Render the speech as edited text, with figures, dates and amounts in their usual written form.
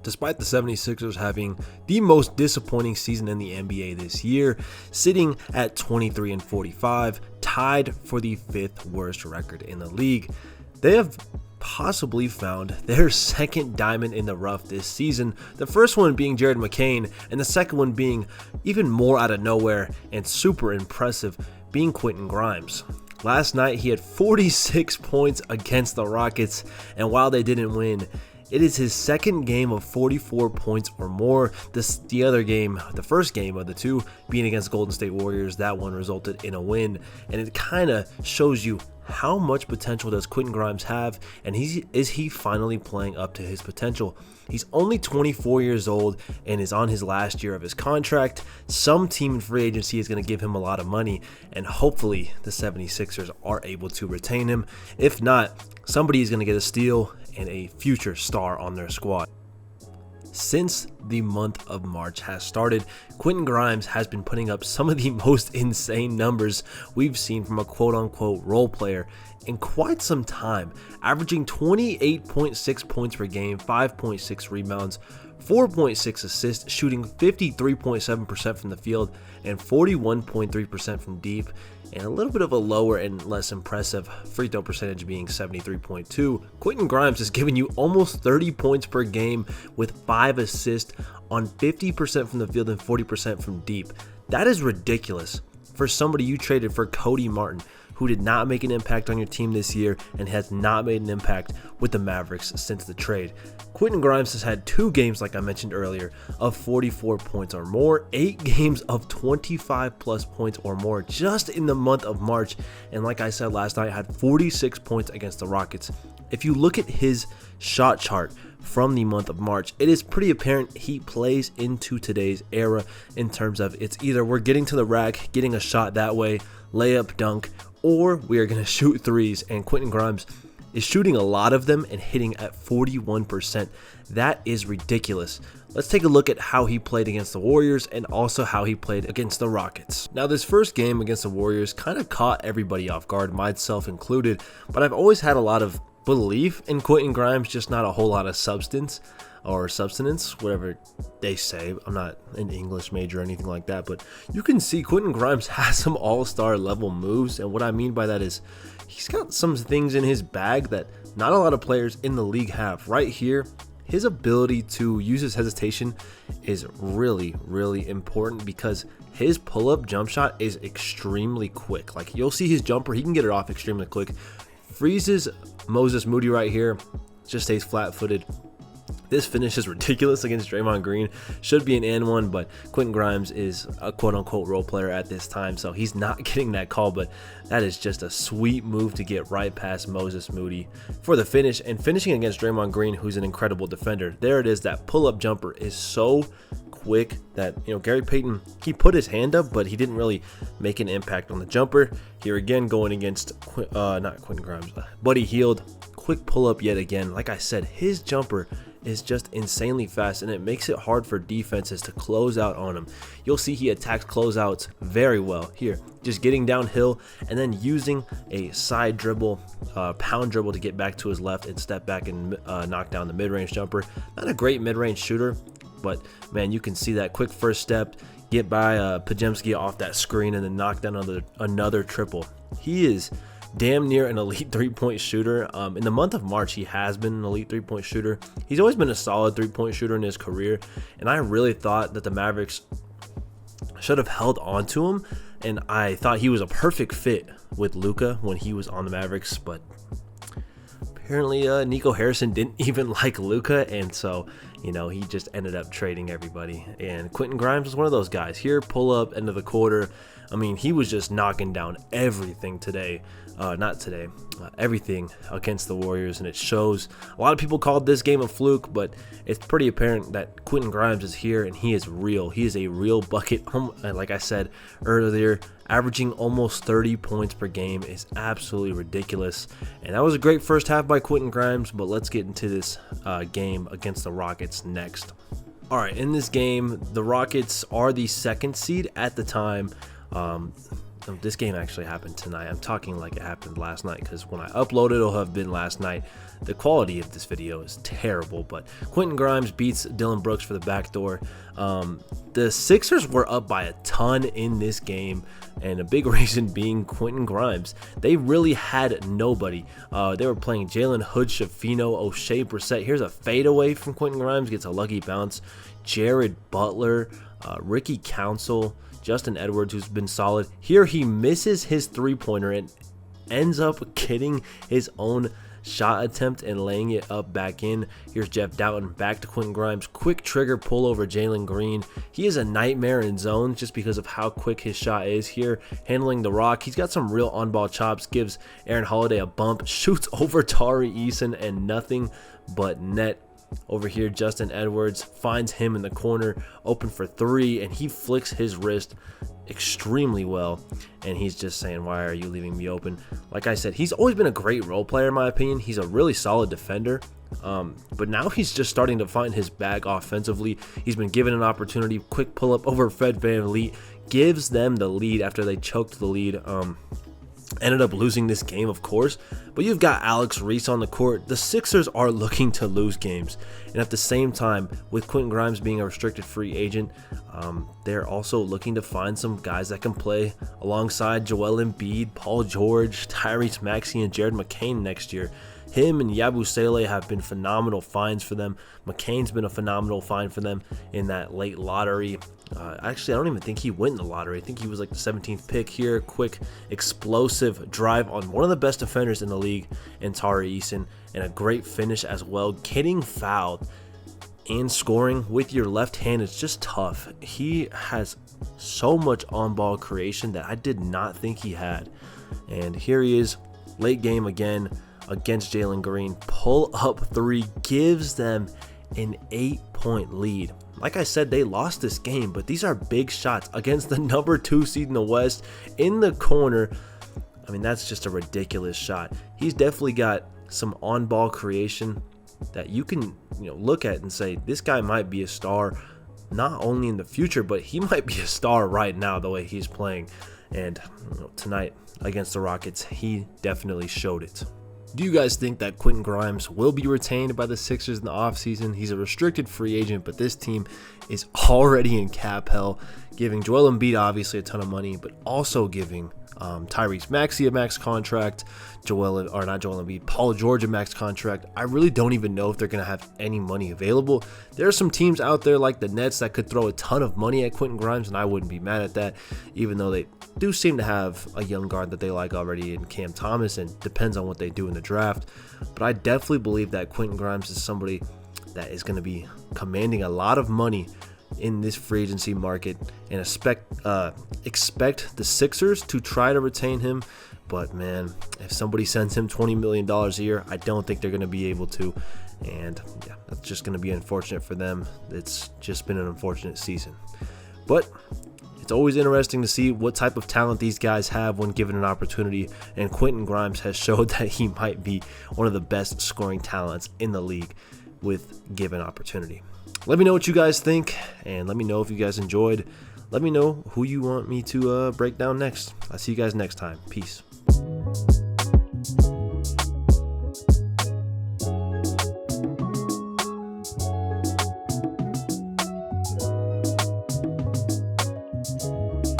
Despite the 76ers having the most disappointing season in the NBA this year, sitting at 23-45, tied for the 5th worst record in the league, they have possibly found their second diamond in the rough this season, the first one being Jared McCain, and the second one being even more out of nowhere and super impressive, being Quentin Grimes. Last night he had 46 points against the Rockets, and while they didn't win, it is his second game of 44 points or more. The other game, the first game of the two, being against Golden State Warriors, that one resulted in a win. And it kind of shows you how much potential does Quentin Grimes have, and is he finally playing up to his potential? He's only 24 years old and is on his last year of his contract. Some team in free agency is going to give him a lot of money, and hopefully the 76ers are able to retain him. If not, somebody is going to get a steal and a future star on their squad. Since the month of March has started, Quentin Grimes has been putting up some of the most insane numbers we've seen from a quote-unquote role player in quite some time, averaging 28.6 points per game, 5.6 rebounds, 4.6 assists, shooting 53.7% from the field and 41.3% from deep, and a little bit of a lower and less impressive free throw percentage being 73.2. Quentin Grimes is giving you almost 30 points per game with 5 assists on 50% from the field and 40% from deep. That is ridiculous for somebody you traded for Cody Martin, who did not make an impact on your team this year and has not made an impact with the Mavericks since the trade. Quentin Grimes has had 2 games, like I mentioned earlier, of 44 points or more, 8 games of 25 plus points or more just in the month of March, and like I said last night, had 46 points against the Rockets. If you look at his shot chart from the month of March, it is pretty apparent he plays into today's era in terms of it's either we're getting to the rack, getting a shot that way, layup, dunk, or we are going to shoot threes, and Quentin Grimes is shooting a lot of them and hitting at 41%. That is ridiculous. Let's take a look at how he played against the Warriors and also how he played against the Rockets. Now, this first game against the Warriors kind of caught everybody off guard, myself included, but I've always had a lot of belief in Quentin Grimes, just not a whole lot of substance or sustenance, whatever they say. I'm not an English major or anything like that, but you can see Quentin Grimes has some all-star level moves, and what I mean by that is he's got some things in his bag that not a lot of players in the league have. Right here, his ability to use his hesitation is really, really important because his pull-up jump shot is extremely quick. Like, you'll see his jumper, he can get it off extremely quick. Freezes Moses Moody right here, just stays flat-footed. This finish is ridiculous against Draymond Green. Should be an and one, but Quentin Grimes is a quote-unquote role player at this time, so he's not getting that call, but that is just a sweet move to get right past Moses Moody for the finish, and finishing against Draymond Green, who's an incredible defender. There it is. That pull-up jumper is so quick that, you know, Gary Payton, he put his hand up, but he didn't really make an impact on the jumper. Here again, going against not Quentin Grimes, Buddy Hield. Quick pull-up yet again. Like I said, his jumper is just insanely fast, and it makes it hard for defenses to close out on him. You'll see he attacks closeouts very well here, just getting downhill and then using a side dribble, pound dribble to get back to his left and step back and knock down the mid-range jumper. Not a great mid-range shooter, but man, you can see that quick first step, get by Pajemski off that screen and then knock down another triple. He is damn near an elite 3-point shooter. In the month of March, he has been an elite 3-point shooter. He's always been a solid 3-point shooter in his career, and I really thought that the Mavericks should have held on to him, and I thought he was a perfect fit with Luka when he was on the Mavericks, but apparently Nico Harrison didn't even like Luka, and so, you know, he just ended up trading everybody. And Quentin Grimes was one of those guys. Here, pull up, end of the quarter. I mean, he was just knocking down everything today. Everything against the Warriors, and it shows. A lot of people called this game a fluke, but it's pretty apparent that Quentin Grimes is here, and he is real. He is a real bucket. Like I said earlier, averaging almost 30 points per game is absolutely ridiculous. And that was a great first half by Quentin Grimes, but let's get into this game against the Rockets next. All right, in this game, the Rockets are the 2nd seed at the time. this game actually happened tonight. I'm talking like it happened last night because when I upload it, it'll have been last night. The quality of this video is terrible, but Quentin Grimes beats Dylan Brooks for the backdoor. The Sixers were up by a ton in this game, and a big reason being Quentin Grimes. They really had nobody. They were playing Jalen Hood, Shafino, O'Shea Brissett. Here's a fadeaway from Quentin Grimes, gets a lucky bounce. Jared Butler, Ricky Council, Justin Edwards, who's been solid. Here he misses his three-pointer and ends up getting his own shot attempt and laying it up back in. Here's Jeff Doughton back to Quentin Grimes. Quick trigger pull over Jalen Green. He is a nightmare in zones just because of how quick his shot is here. Handling the rock. He's got some real on-ball chops. Gives Aaron Holiday a bump. Shoots over Tari Eason and nothing but net. Over here, Justin Edwards finds him in the corner, open for three, and he flicks his wrist extremely well. And he's just saying, why are you leaving me open? Like I said, he's always been a great role player in my opinion. He's a really solid defender. But now he's just starting to find his bag offensively. He's been given an opportunity. Quick pull up over Fred VanVleet. Gives them the lead after they choked the lead. Ended up losing this game, of course, but you've got Alex Reese on the court. The Sixers are looking to lose games, and at the same time, with Quentin Grimes being a restricted free agent, they're also looking to find some guys that can play alongside Joel Embiid, Paul George, Tyrese Maxey, and Jared McCain next year. Him and Yabusele have been phenomenal finds for them. McCain's been a phenomenal find for them in that late lottery. Actually, I don't even think he went in the lottery. I think he was like the 17th pick here. Quick, explosive drive on one of the best defenders in the league, in Tari Eason, and a great finish as well. Getting fouled and scoring with your left hand is just tough. He has so much on-ball creation that I did not think he had. And here he is, late game again against Jalen Green. Pull up three, gives them an 8-point lead. Like I said, they lost this game, but these are big shots against the number 2 seed in the West in the corner. I mean, that's just a ridiculous shot. He's definitely got some on-ball creation that you can, look at and say, this guy might be a star, not only in the future, but he might be a star right now the way he's playing. And tonight against the Rockets, he definitely showed it. Do you guys think that Quentin Grimes will be retained by the Sixers in the offseason? He's a restricted free agent, but this team is already in cap hell, giving Joel Embiid obviously a ton of money, but also giving Tyrese Maxey a max contract, Paul George a max contract. I really don't even know if they're going to have any money available. There are some teams out there like the Nets that could throw a ton of money at Quentin Grimes, and I wouldn't be mad at that, even though they do seem to have a young guard that they like already in Cam Thomas, and depends on what they do in the draft. But I definitely believe that Quentin Grimes is somebody that is going to be commanding a lot of money in this free agency market, and expect the Sixers to try to retain him. But man, if somebody sends him $20 million a year, I don't think they're going to be able to. And yeah, that's just going to be unfortunate for them. It's just been an unfortunate season. But it's always interesting to see what type of talent these guys have when given an opportunity. And Quentin Grimes has showed that he might be one of the best scoring talents in the league with given opportunity. Let me know what you guys think, and let me know if you guys enjoyed. Let me know who you want me to break down next. I'll see you guys next time. Peace.